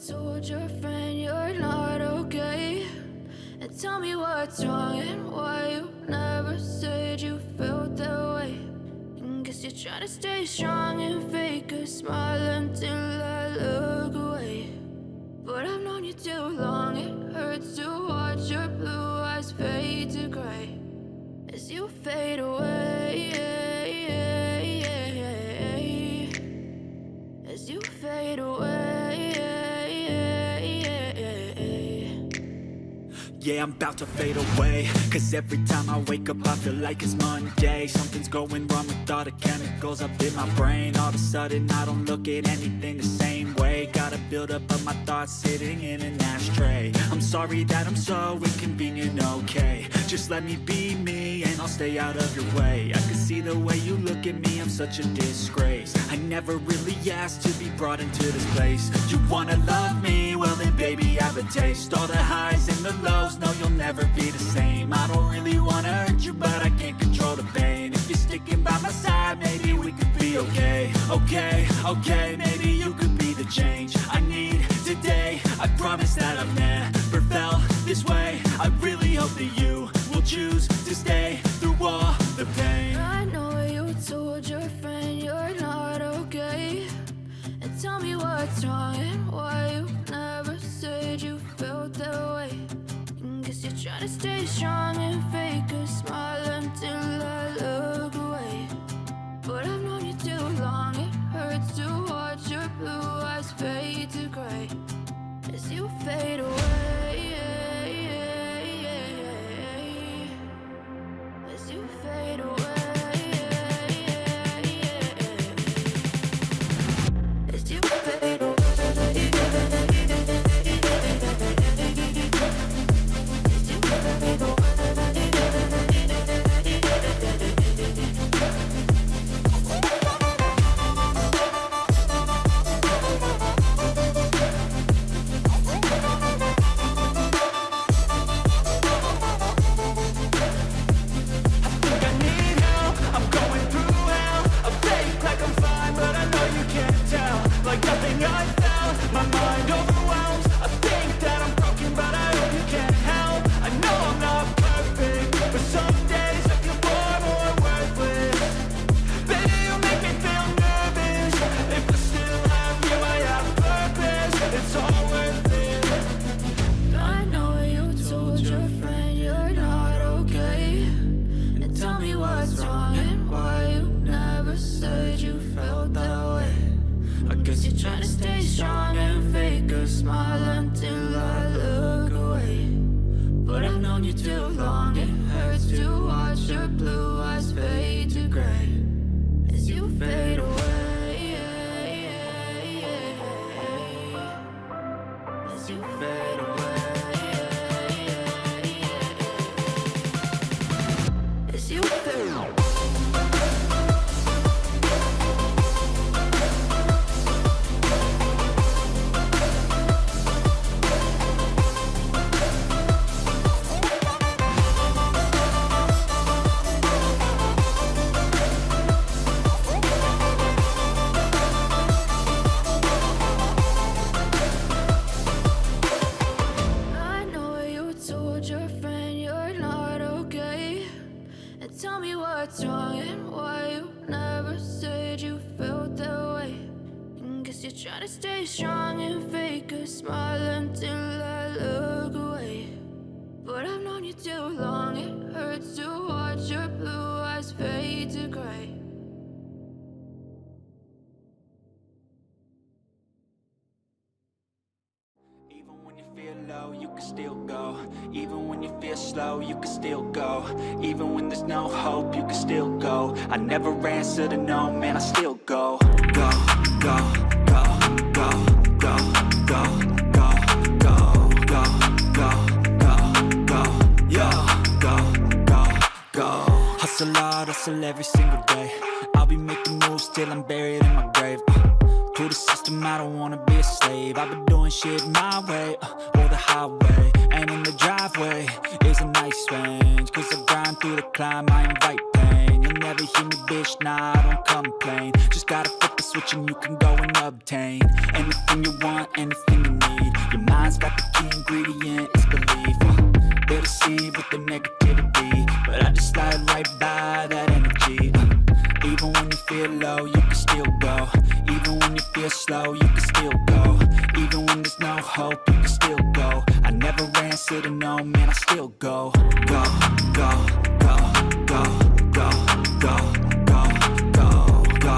told your friend you're not okay? And tell me what's wrong and why you never said you felt that way. And guess you're trying to stay strong and fake a smile until I look away. But I've known you too long, it hurts to watch your blue eyes fade to gray as you fade away, as you fade away. Yeah, I'm about to fade away, cause every time I wake up I feel like it's Monday. Something's going wrong with all the chemicals up in my brain. All of a sudden I don't look at anything the same way. Got a buildup of my thoughts sitting in an ashtray. I'm sorry that I'm so inconvenient, okay? Just let me be me and I'll stay out of your way. I can see the way you look at me, I'm such a disgrace. I never really asked to be brought into this place. You wanna love me? Well then baby have a taste. All the highs and the lows, no you'll never be the same. I don't really wanna hurt you but I can't control the pain. If you're sticking by my side maybe we could be okay. Okay, maybe you could be the change I need today. I promise that I've never felt this way. I really hope that you will choose to stay through all the pain. I know you told your friend you're not okay. And tell me what's wrong and why you never said you felt that way. And guess you're trying to stay strong and fake a smile until I look away. But I've known you too long, it hurts to watch your blue eyes fade to gray as you fade away, as you fade away, as you fade away. You can still go. Even when you feel slow, you can still go. Even when there's no hope, you can still go. I never answer to no, man, I still go. Go, go, go, go, go, go, go, go, go, go, go, go, yo, go, go, go. Hustle hard, hustle every single day. I'll be making moves till I'm buried in my grave. To the system, I don't wanna be a slave. I've been doing shit my way, or the highway. And in the driveway is a nice range. Cause I grind through the climb, I invite pain. You'll never hear me, bitch, nah, I don't complain. Just gotta flip the switch and you can go and obtain anything you want, anything you need. you can still go. Even when there's no hope, you can still go. I never answer to no, man, I still go. Go, go, go, go, go, go, go, go, go,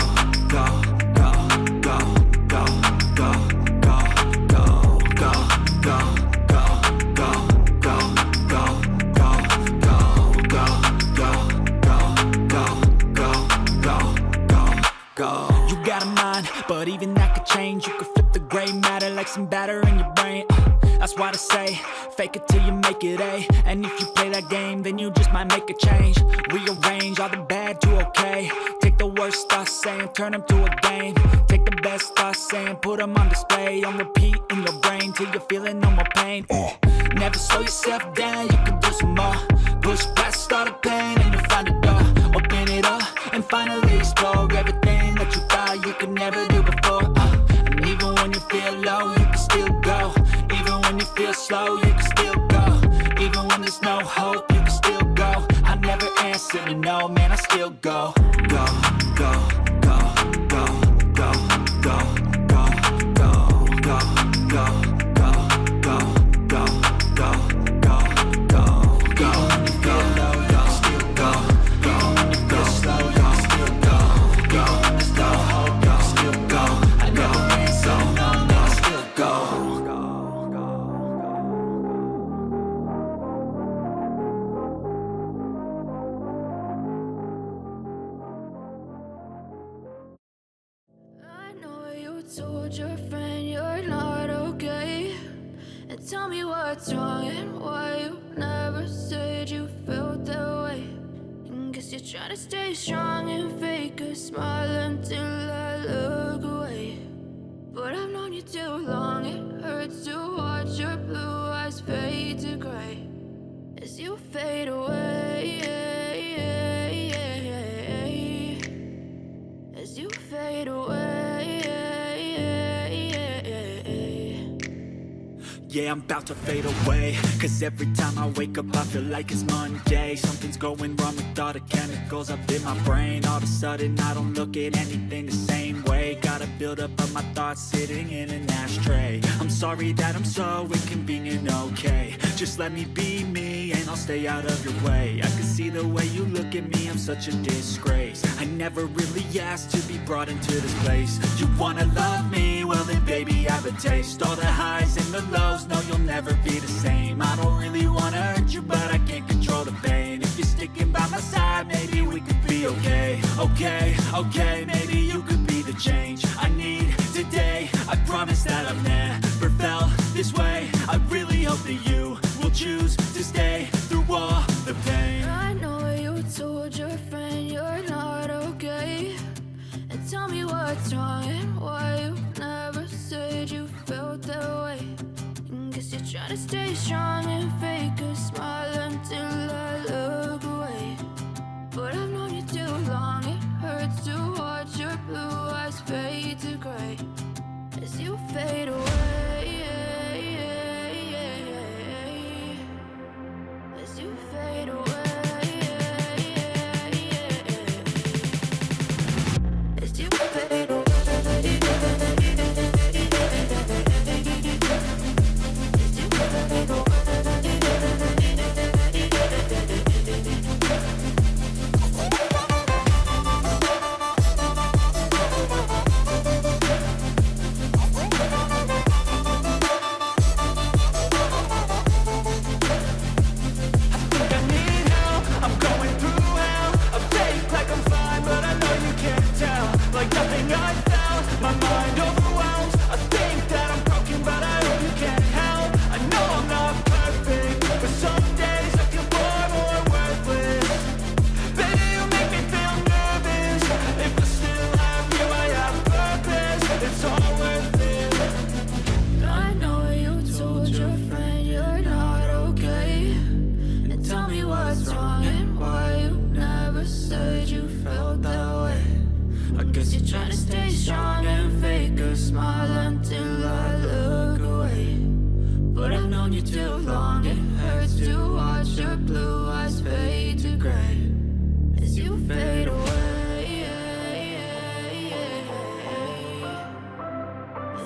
go, go, go, go, go, go, go, go, go, go, go. You got a mind, but even that could change. You could flip the gray matter like some batter in your brain. That's why I say, fake it till you make it A. And if you play that game, then you just might make a change. Rearrange all the bad to okay. Take the worst thoughts saying, turn them to a game. Take the best thoughts saying, put them on display. On repeat in your brain till you're feeling no more pain. Never slow yourself down, you can do some more. Push past all the pain and you'll find a door. Open it up and finally explore everything that you thought you could never do before. And even when you feel low, you can still go. Even when you feel slow, you can still go. Even when there's no hope, you can still go. I never answer to no, man, I still go. Go, go, go, go, go, go, go, go, go, go, go, go, go, go, go, go, go. Even when you feel low, you can still go. Even when you feel slow, you can still go. Even when there's no hope, you can still go. I never answer to no, man, I still go. I know you told your friend you're not okay, and tell me what's wrong and why you never said you felt that way. And guess you're trying to stay strong and fake a smile until I look away. But I've known you too long, it hurts to watch your blue eyes fade to gray as you fade away. As you fade away. Yeah, I'm about to fade away. Cause every time I wake up I feel like it's Monday. Something's going wrong with all the chemicals up in my brain. All of a sudden I don't look at anything the same way. Gotta build up of my thoughts sitting in an ashtray. I'm sorry that I'm so inconvenient, okay. Just let me be me and I'll stay out of your way. I can see the way you look at me, I'm such a disgrace. I never really asked to be brought into this place. You wanna love me? Well then baby I have a taste. All the highs and the lows, no you'll never be the same. I don't really wanna hurt you but I can't control the pain. If you're sticking by my side, maybe we could be okay. Okay, okay, maybe you could be the change I need today. I promise that I've never felt this way. I really hope that you will choose to stay through all the pain. I know you told your friend you're not okay, and tell me what's wrong and why you never said you felt that way. And guess you're trying to stay strong and fake a smile until I look away. But I've known you too long, it hurts to watch your blue eyes fade to gray as you fade away. As you fade away. As you fade away.